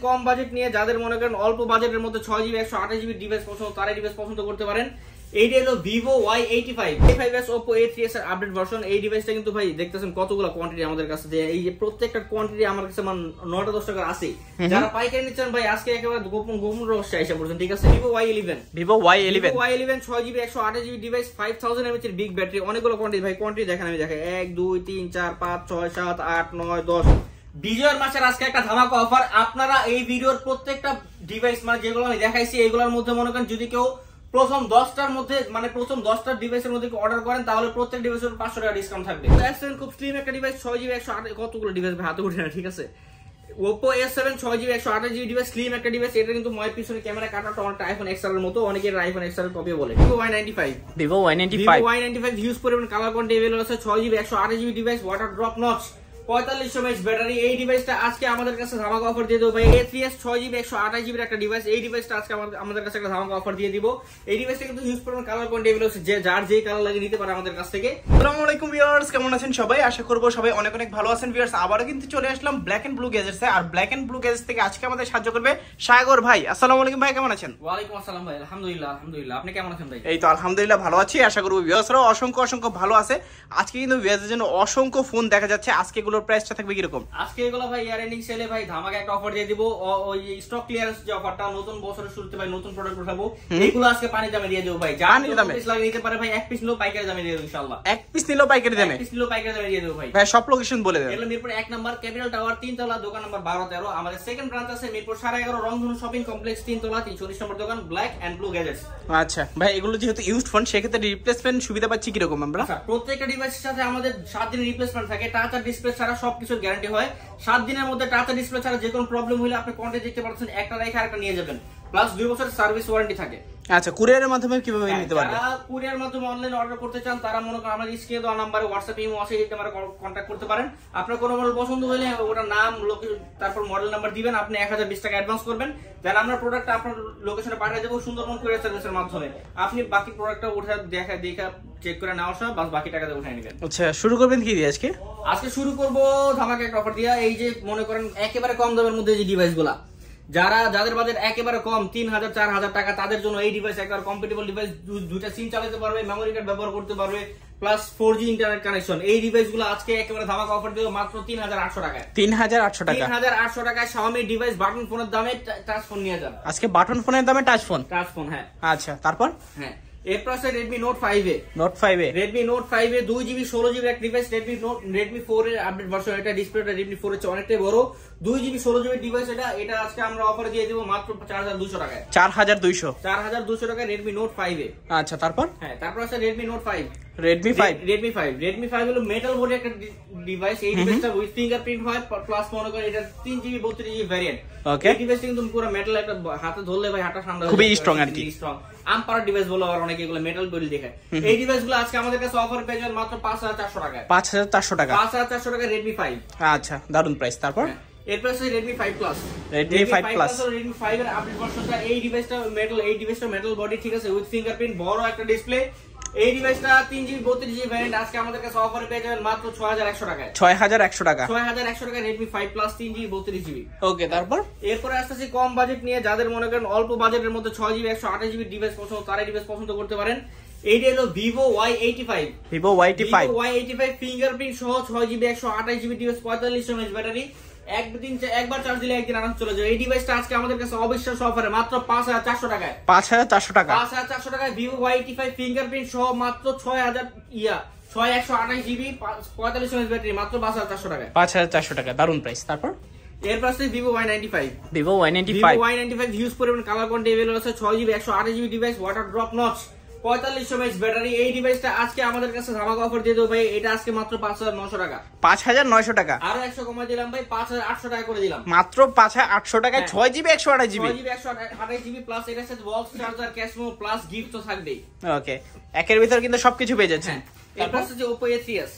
কম budget নিয়ে যাদের মনে করেন অল্প বাজেটের মধ্যে 6GB 128GB ডিভাইস পছন্দ, তারা এই ডিভাইস পছন্দ করতে পারেন। এইটা হলো Vivo Y85 A5s Oppo A3s এর আপডেট ভার্সন। এই ডিভাইসটা কিন্তু ভাই দেখতেছেন কতগুলো কোয়ান্টিটি আমাদের কাছে দেয়া, এই যে প্রত্যেকটা কোয়ান্টিটি আমার কাছে মানে 9টা 10 টাকা আছে। যারা পাইকারি নিচ্ছেন ভাই আজকে একেবারে গোপন রহস্য আইসা পড়ছেন, ঠিক আছে? Vivo Y11 6GB 128GB device, 5000 mAh এর বিগ ব্যাটারি, অনেকগুলো কোয়ান্টিটি ভাই। কোয়ান্টিটি দেখেন, আমি দেখাই 1 2 3 4 5 6 7 8 9 10। বিজয়ের মাসের আজকে একটা ধামাকা অফার। আপনারা এই ভিডিওর প্রত্যেকটা ডিভাইস মানে যেগুলো আমি দেখাইছি এগুলোর মধ্যে মনে করেন যদি কেউ প্রথম 10টার মধ্যে মানে প্রথম 10টা ডিভাইসের মধ্যে অর্ডার করেন তাহলে প্রত্যেক ডিভাইসের 500 টাকা ডিসকাউন্ট থাকবে। S7 খুব স্লিম একটা ডিভাইস, 6GB 128, কতগুলো ডিভাইস হাতে উঠে না, ঠিক আছে? Oppo A7 6GB 128GB device, slim একটা ডিভাইস। এটা কিন্তু ময়ের পিছনে ক্যামেরা কাটাটা অনেকটা আইফোন XR এর মতো, অনেকের আইফোন XR এর কপি বলে। Vivo Y95 হিউজ পরিমাণ কালার কোয়ান্টিটি अवेलेबल আছে। 6GB 128GB device, water drop notch, 4500 mAh battery. এই ডিভাইসটা আজকে আমাদের কাছে ধামাকা অফার দিয়ে দেবো ভাই। A3s 6GB 128GB একটা ডিভাইস, এই ডিভাইসটা আজকে আমাদের কাছে একটা ধামাকা অফার দিয়ে দিব। এই ডিভাইসটা কিন্তু হিউজ পরিমাণ কালার কোয়ান্টিটি अवेलेबल আছে, যে যার যেই কালার লাগে নিতে পারে আমাদের কাছ থেকে। আসসালামু আলাইকুম ভিউয়ার্স, কেমন আছেন সবাই? আশা করব সবাই অনেক অনেক ভালো আছেন। ভিউয়ার্স আবারো কিন্তু চলে আসলাম ব্ল্যাক এন্ড ব্লু গ্যাজেটসে, আর ব্ল্যাক এন্ড ব্লু গ্যাজেটস থেকে আজকে আমাদের সাহায্য করবে সাগর ভাই। আসসালামু আলাইকুম ভাই, কেমন আছেন? ওয়ালাইকুম আসসালাম ভাই, আলহামদুলিল্লাহ। আপনি কেমন আছেন ভাই? এই তো আলহামদুলিল্লাহ ভালো আছি। আশা করব ভিউয়ার্সরাও অসংখ্য ভালো আছে। আজকে কিন্তু ভিউয়ার্সদের জন্য অসংখ্য ফোন দেখা যাচ্ছে। আজকে এগুলোর প্রাইসটা থাকবে কিরকম? আজকে এগুলো ভাই ইয়ার এন্ডিং সেলে ভাই ধামাকা একটা অফার দিয়ে দিব। ওই স্টক ক্লিয়ারেন্স যে অফারটা, নতুন বছরের শুরুতে ভাই নতুন প্রোডাক্ট উঠাবো, এইগুলো আজকে পানি দামে দিয়ে দেব ভাই। যার পিস লাগে নিতে পারে ভাই, এক পিস নিলেও পাইকারি দামে দিয়ে দেব ইনশাআল্লাহ। এক পিস নিলেও পাইকারি দামে দিয়ে দেব ভাই। ভাই সব লোকেশন বলে দেন। এগুলো মিরপুর 1 নাম্বার ক্যাপিটাল টাওয়ার 3 তলা, দোকান নাম্বার 12 13। আমাদের সেকেন্ড ব্রাঞ্চ আছে মিরপুর 11.5 রংধনু শপিং কমপ্লেক্স 3 তলা 319 নম্বর দোকান, ব্ল্যাক এন্ড ব্লু গ্যাজেটস। আচ্ছা ভাই, এগুলো যেহেতু ইউজড ফোন সেক্ষেত্রে রিপ্লেসমেন্ট সুবিধা পাচ্ছি কি রকম আমরা? প্রত্যেকটা ডিভাইসের সাথে আমাদের 7 দিনের রিপ্লেসমেন্ট থাকে। টাচ আর ডিসপ্লে ছাড়া সবকিছুর গ্যারান্টি হয়। 7 দিনের মধ্যে টাচ আর ডিসপ্লে ছাড়া যে কোনো প্রবলেম হলে আপনি কন্টাক্ট দিতে পারছেন, একটা রেখে আরেকটা নিয়ে যাবেন, প্লাস 2 বছরের সার্ভিস ওয়ারেন্টি থাকে। আচ্ছা, কুরিয়ারের মাধ্যমে কিভাবে নিতে পারবে? যারা কুরিয়ার মাধ্যমে অনলাইন অর্ডার করতে চান তারা মনে করেন আমাদের স্ক্রিনে দেওয়া নম্বরে হোয়াটসঅ্যাপ ইমো আছে, এই নাম্বারে কন্টাক্ট করতে পারেন। আপনার কোনো মডেল পছন্দ হলে ওটার নাম, লোকেশন, তারপর মডেল নাম্বার দিবেন। আপনি 1020 টাকা অ্যাডভান্স করবেন, দেন আমরা প্রোডাক্টটা আপনার লোকেশনে পাঠিয়ে দেবো সুন্দরবন কুরিয়ার সার্ভিসের মাধ্যমে। আপনি বাকি প্রোডাক্টটা উঠে দেখা চেক করে নেওয়ার সময় বাস বাকি টাকাটা উঠিয়ে নেবেন। আচ্ছা, শুরু করবেন কি দিয়ে আজকে? আজকে শুরু করব ধামাকা একটা অফার দিয়া। এই যে মনে করেন একেবারে কম দামের মধ্যে যে ডিভাইসগুলা, যাদের বাজেট একেবারে কম 3000 4000 টাকা, তাদের জন্য এই ডিভাইস একটা কম্পিটেবল ডিভাইস। দুইটা সিম চালাতে পারবে, মেমোরি কার্ড ব্যবহার করতে পারবে, প্লাস 4G ইন্টারনেট কানেকশন। এই ডিভাইসগুলো আজকে একেবারে ধামাকা অফার দেব মাত্র 3800 টাকায়। 3800 টাকা 3800 টাকায় Xiaomi ডিভাইস, বাটন ফোনের দামে টাচ ফোন নিয়ে যান। আজকে বাটন ফোনের দামে টাচ ফোন। হ্যাঁ। আচ্ছা, তারপর? হ্যাঁ, এরপর আছে Redmi Note 5A। Redmi Note 5A 2GB 16GB এক ডিভাইস, Redmi 4 এর আপডেট ভার্সন। এটা ডিসপ্লেটা Redmi 4 এর চেয়ে অনেকটাই বড়, 2GB 16GB ডিভাইস। এটা আজকে আমরা অফারে দিয়ে দেব মাত্র 4200 টাকায়। 4200 টাকায় Redmi Note 5A। আচ্ছা, তারপর? হ্যাঁ, তারপর আছে Redmi Note 5। Redmi 5 হলো মেটাল বডি একটা ডিভাইস। এই ডিভাইসটা উইথ ফিঙ্গারপ্রিন্ট হয়, প্লাস মনে করেন এটা 3GB 32GB ভ্যারিয়েন্ট। ওকে, এই ডিভাইসটা কিন্তু পুরো মেটাল, একটা হাতে ধরলে ভাই হাতটা ঠান্ডা হয়ে যায়, খুবই স্ট্রং আর কি। স্ট্রং আম্পার ডিভাইস বলে আর অনেকে এগুলো মেটাল বডি দেখায়। এই ডিভাইসগুলো আজকে আমাদের কাছে অফার পেয়ে যাবেন মাত্র 5400 টাকায়। 5400 টাকা 5400 টাকা Redmi 5। আচ্ছা, দারুন প্রাইস। তারপর? এরপর আছে Redmi 5 Plus। Redmi 5 Plus Redmi 5 এর আপডেট ভার্সনটা। এই ডিভাইসটা মেটাল বডি, ঠিক আছে, উইথ ফিঙ্গারপ্রিন্ট, বড় একটা ডিসপ্লে। এই ডিভাইসটা 3GB 32GB ভ্যারিয়েন্ট, আজকে আমাদের কাছে অফারে পেয়ে যাবেন মাত্র 6100 টাকায়। 6100 টাকা Redmi 5 Plus 3GB 32GB। ওকে, তারপর? এরপরে আসতেছি কম বাজেট নিয়ে, যাদের মনে করেন অল্প বাজেটের মধ্যে 6GB 128GB ডিভাইস পছন্দ, তারা এই ডিভাইস পছন্দ করতে পারেন। এইটা হলো Vivo Y85 ফিঙ্গারপ্রিন্ট সহ 6GB 128GB device, 4500 mAh battery. একবার চার্জ দিলে একদিন আরাম চলে যায়। এই ডিভাইসটা আজকে আমাদের কাছে অবিশ্বাস্য অফারে মাত্র 5400 টাকায়। 5400 টাকায় Vivo Y85 ফিঙ্গারপ্রিন্ট সহ মাত্র 6128GB 4500 mAh ব্যাটারি, মাত্র 5400 টাকায়। 5400 টাকা, দারুন প্রাইস। তারপর? এরপর আছে Vivo Y95 হিউজ পরিমাণ কালার কোয়ান্টিটি अवेलेबल আছে। 6GB 128GB device, water drop notch, 4500 mAh battery. এই ডিভাইসটা আজকে আমাদের কাছে ধামাকা অফার দিয়ে দেব ভাই। এটা আজকে মাত্র 5900 টাকা। 5900 টাকা আরো 100 কমাই দিলাম ভাই, 5800 টাকা করে দিলাম। মাত্র 5800 টাকায় 6GB 128GB প্লাস এর সাথে বক্স চার্জার, ক্যাশমো প্লাস গিফট তো থাকবেই। ওকে, একের ভিতর কিন্তু সবকিছু পেয়ে যাচ্ছেন। এরপর আছে Oppo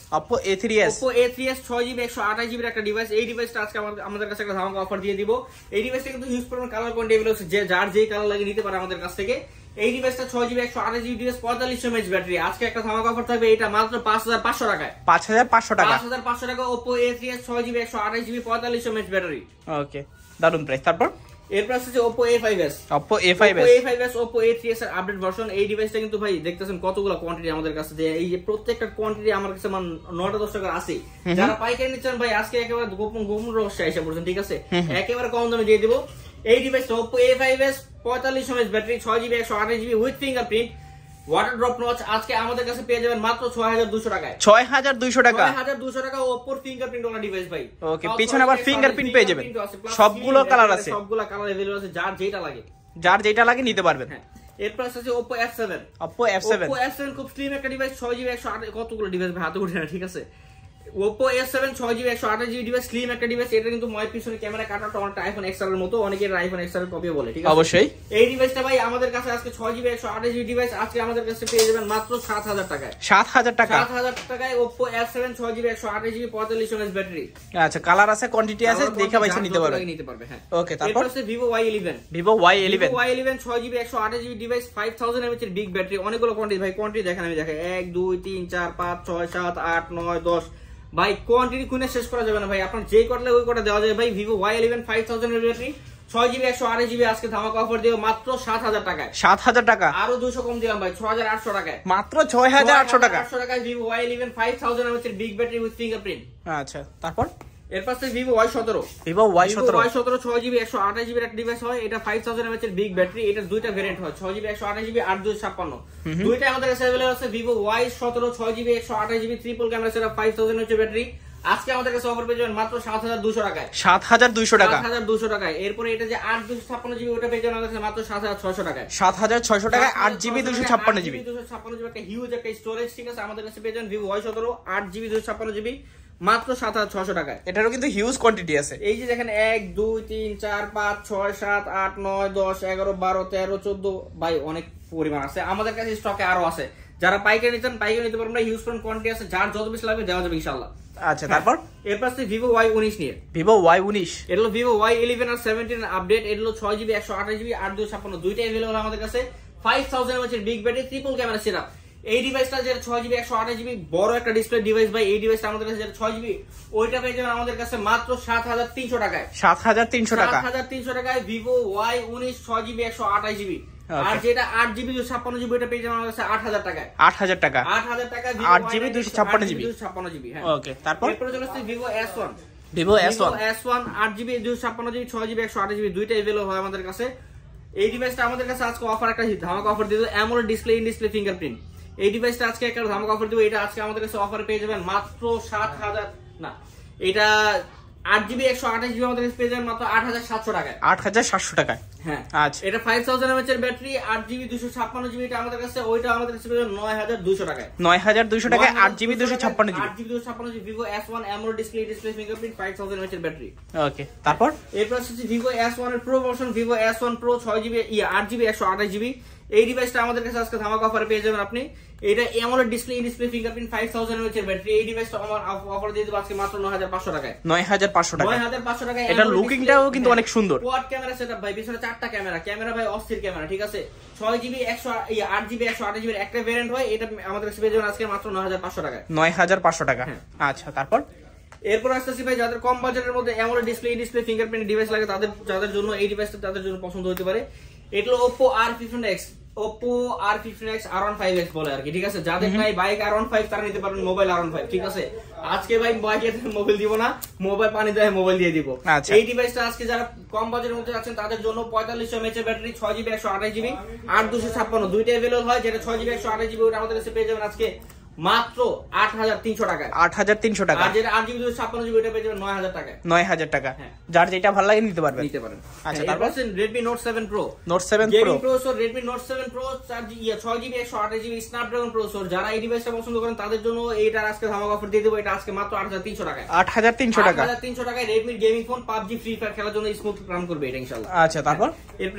A3s 6GB 128GB একটা ডিভাইস। এই ডিভাইসটা আজকে আমাদের কাছে একটা ধামাকা অফার দিয়ে দিব। এই ডিভাইসটা কিন্তু হিউজ পরিমাণ কালার কোয়ান্টিটি अवेलेबल আছে, যে যার যেই কালার লাগে নিতে পারে আমাদের কাছ থেকে। এই ডিভাইসটা 6GB 128GB device, 4500 mAh battery. আজকে একটা ধামাকা অফার থাকবে, এটা মাত্র 5500 টাকায়। 5500 টাকা Oppo A3s 6GB 128GB 4500 mAh battery. ওকে, দারুন প্রাইস। তারপর এরপর আছে Oppo A5s, Oppo A5s, Oppo A3s এর আপডেট ভার্সন। এই ডিভাইসটা কিন্তু ভাই দেখতেছেন কতগুলো কোয়ান্টিটি আমাদের কাছে, এই যে প্রত্যেকটা কোয়ান্টিটি আমার কাছে 9-10 টাকা আছে। যারা পাইকারি নিচ্ছেন ভাই আজকে একেবারে গোপন রহস্য এসে পড়ছেন, ঠিক আছে, একেবারে কম দামে দিয়ে দিব এই ডিভাইসটা। Oppo A5s 45 mAh battery, 6GB 128GB with fingerprint, water drop notch. আজকে আমাদের কাছে পেয়ে যাবেন মাত্র 6200 টাকায়। 6200 টাকা, 6200 টাকা Oppo ফিঙ্গারপ্রিন্ট ওলা ডিভাইস ভাই। ওকে, পিছনে আবার ফিঙ্গারপ্রিন্ট পেয়ে যাবেন, সবগুলো কালার আছে, সবগুলো কালার अवेलेबल আছে, যার যেটা লাগে নিতে পারবেন। এরপর আছে Oppo F7, Oppo F7 খুব স্লিম একটা ডিভাইস, 6GB 128, কতগুলো ডিভাইস ভাই হাতে উঠে না, ঠিক আছে। Oppo F7 6GB 128GB device, slim একটা ডিভাইস। এটা কিন্তু ময় পিছনে ক্যামেরা কাটাটা অনেকটা আইফোন XR এর মতো, অনেকের আইফোন XR এর কপি বলে, ঠিক আছে। অবশ্যই এই ডিভাইসটা ভাই আমাদের কাছে আজকে 6GB 128GB ডিভাইস আজকে আমাদের কাছে পেয়ে যাবেন মাত্র 7000 টাকায়। 7000 টাকা, 7000 টাকায় Oppo F7 6GB 128GB 45 mAh battery. আচ্ছা, কালার আছে, কোয়ান্টিটি আছে, দেখে বাইছে নিতে পারবে। হ্যাঁ, ওকে। তারপর আছে Vivo Y11, 6GB 128GB device, 5000 mAh এর বিগ ব্যাটারি, অনেকগুলো কোয়ান্টিটি ভাই। কোয়ান্টিটি দেখেন, আমি দেখাই 1 2 3 4 5 6 7 8 9 10 ভাই, কোয়ান্টিটি কোনে শেষ করা যাবে না ভাই, আপনার যেই করলে ওই কটা দেওয়া যাবে ভাই। Vivo Y11 5000 mAh battery, 6GB 128GB আজকে ধামাকা অফার দিও মাত্র 7000 টাকায়। 7000 টাকা, আরো 200 কম দিলাম ভাই, 6800 টাকায়, মাত্র 6800 টাকা। 6800 টাকায় Vivo Y11 5000 mAh এর বিগ ব্যাটারি উইথ ফিঙ্গারপ্রিন্ট। আচ্ছা, তারপর এরপর আছে Vivo Y17, 6GB 128GB একটা ডিভাইস হয়, এটা 5000 mAh এর বিগ ব্যাটারি। এটা দুইটা ভেরিয়েন্ট হয়, 6GB 128GB আর 256। দুইটা আমাদের কাছে अवेलेबल আছে। Vivo Y17 6GB 128GB triple camera setup, 5000 mAh battery. আজকে আমাদের কাছে অফার পেয়ে যাবেন মাত্র 7200 টাকায়। 7200 টাকা, 7200 টাকায়। এরপরে এটা যে 8 256GB ওটা পেয়ে যাবেন আমাদের কাছে মাত্র 7600 টাকায়। 7600 টাকায় 8GB 256GB একটা হিউজ একটা স্টোরেজ, ঠিক আছে। আমাদের কাছে পেয়ে যাবেন Vivo Y17 8GB 256GB মাত্র 7600 টাকায়। এটারও কিন্তু হিউজ কোয়ান্টিটি আছে। এই যে দেখেন 1 2 3 4 5 6 7 8 9 10 11 12 13 14 ভাই, অনেক পরিমাণ আছে আমাদের কাছে, স্টকে আরো আছে। যারা পাইকারি নিতে চান পাইকারি নিতে পারবেন, হিউজ কোয়ান্টিটি আছে, যার যত বেশি লাগবে দেওয়া যাবে ইনশাআল্লাহ। আচ্ছা, তারপর এরপর আছে Vivo Y19 নিয়ে। Vivo Y19 এটা হলো Vivo Y11 আর 17 আপডেট। এটা হলো 6GB 128GB 8 256, দুইটাই अवेलेबल আমাদের কাছে। 5000 mAh এর big battery triple camera setup. এই ডিভাইসটা যে 6GB 128GB বড় একটা ডিসপ্লে ডিভাইস ভাই, এই ডিভাইসটা আমাদের কাছে যেটা 6GB ওইটা পেয়ে যাবেন আমাদের কাছে মাত্র 7300 টাকায়। 7300 টাকা, 7300 টাকায় Vivo Y19 6GB 128GB। আর যেটা 8GB 256GB এটা পেয়ে যাবেন আমাদের কাছে 8000 টাকায়। 8000 টাকা, 8000 টাকা 8GB 256GB। হ্যাঁ, ওকে। তারপর এরপর চলে আসছে Vivo S1, 8GB 256GB 6GB 128GB দুইটাই अवेलेबल হয় আমাদের কাছে। এই ডিভাইসটা আমাদের কাছে আজকে অফার একটা ধামাকা অফার দিয়ে দেব, AMOLED display in display fingerprint. এই ডিভাইসটা আজকে একটা ধামাকা অফার দিব, এটা আজকে আমাদের কাছে অফার পেয়ে যাবেন মাত্র 7000 না, এটা 8GB 128GB আমাদের কাছে পেয়ে যাবেন মাত্র 8700 টাকায়। 8700 টাকায়, হ্যাঁ। আচ্ছা, এটা 5000 mAh এর ব্যাটারি, 8GB 256GB এটা আমাদের কাছে, ওইটা আমাদের কাছে পেয়ে যাবেন 9200 টাকায়। 9200 টাকায় 8GB 256GB, 8GB 256GB Vivo S1 AMOLED display fingerprint 5000 mAh এর ব্যাটারি। ওকে। তারপর এরপর আছে Vivo S1 এর pro version, Vivo S1 Pro 6GB 8GB 128GB। এই ডিভাইসটা আমাদের কাছে আজকে ধামাকা অফারে পেয়ে যাবেন আপনি। এটা AMOLED display in display fingerprint 5000 mAh এর ব্যাটারি। এই ডিভাইসটা আমার অফার দিয়ে দেব আজকে মাত্র 9500 টাকায়। 9500 টাকা, 9500 টাকায়। এটা লুকিংটাও কিন্তু অনেক সুন্দর। কোয়াড ক্যামেরা সেটআপ ভাই, পিছনে চারটা ক্যামেরা ভাই অস্থির ক্যামেরা, ঠিক আছে। 6GB 8GB 128GB এর একটা ভেরিয়েন্ট হয়, এটা আমাদের কাছে পেয়ে যাবেন আজকে মাত্র 9500 টাকায়। 9500 টাকা, আচ্ছা। তারপর এরপর আসতেছি ভাই, যাদের কম বাজেটের মধ্যে AMOLED ডিসপ্লে ফিঙ্গারপ্রিন্ট ডিভাইস লাগে যাদের জন্য এই ডিভাইসটা তাদের জন্য পছন্দ হতে পারে। এটা হলো Oppo R15X, Oppo R15X R15X বলে আর কি, ঠিক আছে। যাদের নাই বাইক R15 তারা নিতে পারবেন মোবাইল R15, ঠিক আছে। আজকে ভাই বাইকে মোবাইল দিব না, মোবাইল পানি দেয় মোবাইল দিয়ে দিব। এই ডিভাইসটা আজকে যারা কম বাজেটের মধ্যে আছেন তাদের জন্য 4500 mAh ব্যাটারি, 6GB 128GB আর 256 দুইটা अवेलेबल হয়। যেটা 6GB 128GB ওটা আমাদের কাছে পেয়ে যাবেন আজকে মাত্র 8300 টাকায়। 8300 টাকা। আর যেটা 8GB 256GB ওটা পেয়ে যাবেন 9000 টাকায়। 9000 টাকা, যার যেটা ভালো লাগে নিতে পারবেন। আচ্ছা, তারপর Redmi Note 7 Pro, gaming processor Redmi Note 7 Pro 6GB 128GB Snapdragon processor. যারা এই ডিভাইসটা পছন্দ করেন তাদের জন্য এইটার আজকে ধামাকা অফার দিয়ে দেব, এটা আজকে মাত্র 8300 টাকায়। 8300 টাকা, 8300 টাকায় Redmi gaming phone, PUBG free fire খেলার জন্য স্মুথ রান করবে এটা ইনশাআল্লাহ। আচ্ছা, তারপর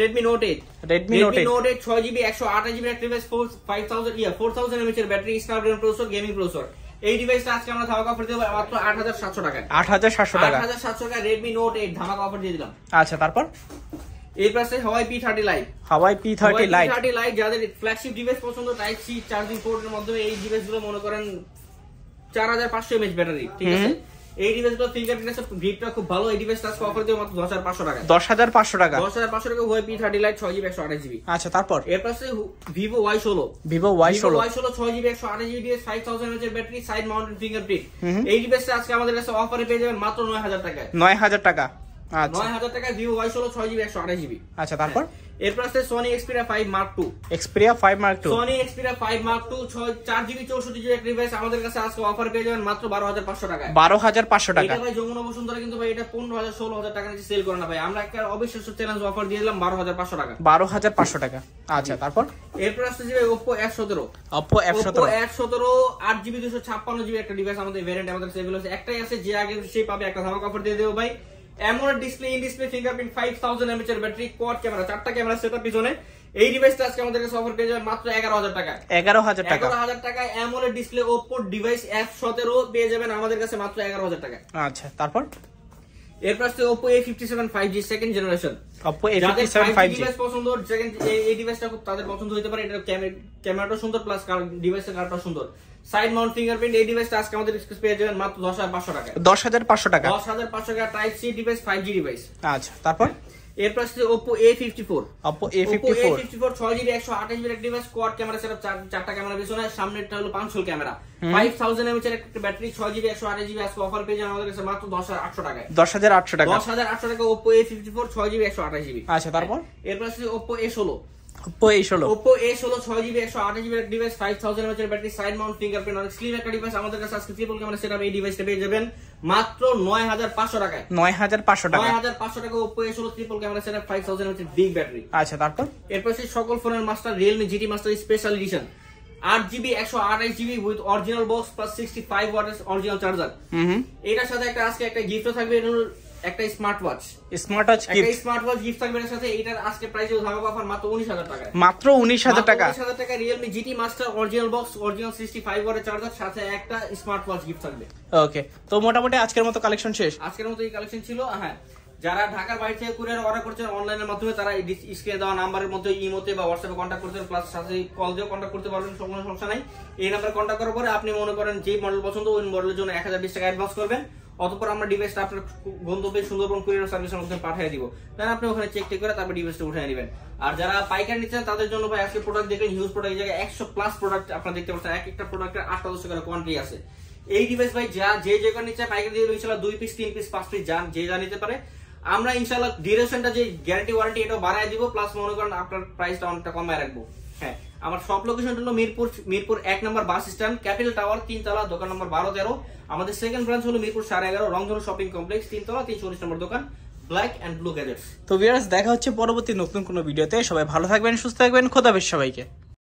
Redmi Note 8, Redmi Note 8 6GB 128GB একটা ডিভাইস, 4000 mAh এর battery, Snapdragon processor, gaming processor. এই ডিভাইসটা আজকে আমরা ধামাকা অফার দিয়ে দেব মাত্র 8700 টাকায়। 8700 টাকা, 8700 টাকায় Redmi Note 8 ধামাকা অফার দিয়ে দিলাম। আচ্ছা, তারপর এর পাশে Huawei P30 Lite, P30 Lite যাদের ফ্ল্যাগশিপ ডিভাইস পছন্দ, টাইপ সি চার্জিং পোর্টের মাধ্যমে এই ডিভাইসগুলো মনে করেন 4500 mAh ব্যাটারি, ঠিক আছে। এই ডিভাইসগুলো ফিঙ্গারপ্রিন্ট গ্রিপটা খুব ভালো। এই ডিভাইসটা আজকে অফার দিয়ে মাত্র 10,500 টাকা। 10,500 টাকা। 10,500 টাকা Huawei P30 Lite 6GB 128GB। আচ্ছা, তারপর এর পাশে Vivo Y16 6GB 128GB দিয়ে 5000 mAh battery, side mounted fingerprint. এই ডিভাইসটা আজকে আমাদের কাছে অফারে পেয়ে যাবেন মাত্র 9000 টাকায়। 9000 টাকা। আচ্ছা, 9000 টাকা Vivo Y16 6GB 128GB। আচ্ছা, তারপর এরপর আছে Sony Xperia 5 Mark II। Xperia 5 Mark II। Sony Xperia 5 Mark II 4GB 64GB একটা ডিভাইস আমাদের কাছে আজকে অফার পেয়ে যাবেন মাত্র 12,500 টাকায়। 12,500 টাকা। এটা ভাই যমুনা বসুন্ধরা কিন্তু ভাই এটা 15,000 16,000 টাকা নিচে সেল করে না ভাই। আমরা একটা অবিশ্বাস্য চ্যালেঞ্জ অফার দিয়ে দিলাম 12,500 টাকা। 12,500 টাকা। আচ্ছা, তারপর এরপর আসছে যে Oppo F17। Oppo F17 8GB 256GB একটা ডিভাইস আমাদের ভেরিয়েন্ট আমাদের কাছে अवेलेबल আছে। একটাই আছে, যে আগে সেই পাবে একটা ধামাকা অফার দিয়ে দেব ভাই। AMOLED display, in display fingerprint, 5000 mAh এর ব্যাটারি, কোয়াড ক্যামেরা, 4টা ক্যামেরা সেটআপ পিছনে। এই ডিভাইসটা আজকে আমাদের কাছে অফার পেয়ে যাবেন মাত্র 11,000 টাকা। 11,000 টাকা। 11,000 টাকায় AMOLED display Oppo device F17 পেয়ে যাবেন আমাদের কাছে মাত্র 11,000 টাকা। আচ্ছা, তারপর এরপর আছে Oppo A57 5G second generation. Oppo A57 5G device পছন্দ, সেকেন্ড এই ডিভাইসটা খুব তাদের পছন্দ হতে পারে। এটা ক্যামেরাটা সুন্দর প্লাস ডিভাইসের কার্ডটা সুন্দর, সাইড মাউন্ট ফিঙ্গারপ্রিন্ট। এই ডিভাইসটা আজকে আমাদের পেয়ে যাবেন মাত্র 10,500 টাকা। 10,500 টাকা। 10,500 টাকা type C device 5G device. আচ্ছা, তারপর এরপর আছে Oppo A54। Oppo A54 6GB 128GB একটা ডিভাইস, কোয়াড ক্যামেরা সেটআপ, 4টা ক্যামেরা পিছনে, সামনেরটা হলো পাঁচশোল ক্যামেরা, 5000 mAh এর একটা ব্যাটারি, 6GB 128GB আজকে অফার পেয়ে যাবেন আমাদের কাছে মাত্র 10,800 টাকায়। 10,800 টাকা। 10,800 টাকা Oppo A54 6GB 128GB। আচ্ছা, তারপর এরপর আছে Oppo A16। Oppo A16 6GB 128GB একটা ডিভাইস, 5000 mAh এর ব্যাটারি, সাইড মাউন্ট ফিঙ্গারপ্রিন্ট, অনেক স্লিম একটা ডিভাইস আমাদের কাছে আজকে ট্রিপল ক্যামেরা সেটআপ। এই ডিভাইসটা পেয়ে যাবেন মাত্র 9,500 টাকায়। 9,500 টাকা। 9,500 টাকা Oppo A16 triple camera setup, 5000 mAh big battery. আচ্ছা, তারপর এরপর আছে সকল ফোনের master Realme GT Master special edition, 8GB 128GB with original box plus 65 ওয়াটের অরিজিনাল চার্জার। এটার সাথে আজকে একটা গিফটও থাকবে, এটা হলো একটা smart watch. Smart watch gift, একটা স্মার্ট ওয়াচ গিফট থাকবে এর সাথে। এটার আজকে প্রাইস ধামাকা অফার মাত্র 19,000 টাকা। মাত্র 19,000 টাকা। 19,000 টাকা Realme GT Master original box, original 65 ওয়াটের চার্জার, সাথে একটা স্মার্ট ওয়াচ গিফট থাকবে। ওকে, তো মোটামুটি আজকের মতো কালেকশন শেষ। আজকের মতো এই কালেকশন ছিল। হ্যাঁ, যারা ঢাকার বাইরে থেকে কুরিয়ার অর্ডার করছেন অনলাইনের মাধ্যমে, তারা এই স্ক্রিনে দেওয়া নাম্বারের মধ্যে ইমোতে বা হোয়াটসঅ্যাপে কন্ট্যাক্ট করতে পারেন, প্লাস সাথে কল দিয়ে কন্ট্যাক্ট করতে পারবেন, কোনো সমস্যা নাই। এই নাম্বারে কন্ট্যাক্ট করার পরে আপনি মনে করেন যে মডেল পছন্দ, ওই মডেলের জন্য 1020 টাকা অ্যাডভান্স করবেন। অতঃপর আমরা ডিভাইসটা আপনার গন্তব্যে সুন্দরবন কুরিয়ার সার্ভিসের মধ্যে পাঠিয়ে দিব। দেন আপনি ওখানে চেক করে তারপর ডিভাইসটা উঠিয়ে নেবেন। আর যারা পাইকারি নিচ্ছেন তাদের জন্য ভাই আজকে প্রোডাক্ট দেখেন, হিউজ প্রোডাক্ট, এই জায়গায় 100+ প্রোডাক্ট আপনারা দেখতে পাচ্ছেন। এক একটা প্রোডাক্টের 8-10 টাকার কোয়ান্টিটি আছে। এই ডিভাইস ভাই যে জায়গায় নিচ্ছে পাইকারি দিয়ে ইনশাআল্লাহ 2 পিস 3 পিস 5 পিস যে যা নিতে পারে, আমরা ইনশাআল্লাহ ডিউরেশনটা যে গ্যারান্টি ওয়ারেন্টি এটাও বাড়ায় দিব, প্লাস মনে করেন আপনার প্রাইসটা অনেকটা কমায় রাখবো। হ্যাঁ, আমার শপ লোকেশনটা হলো মিরপুর 1 নম্বর বাস স্ট্যান্ড, ক্যাপিটাল টাওয়ার 3 তলা, দোকান নম্বর 12-13। আমাদের সেকেন্ড ব্রাঞ্চ হলো মিরপুর 11.5 রংধনু শপিং কমপ্লেক্স, 3 তলা, 319 নম্বর দোকান, ব্ল্যাক এন্ড ব্লু গ্যাজেটস। তো ভিউয়ার্স, দেখা হচ্ছে পরবর্তী নতুন কোনো ভিডিওতে। সবাই ভালো থাকবেন, সুস্থ থাকবেন, খোদা হাফেজ সবাইকে।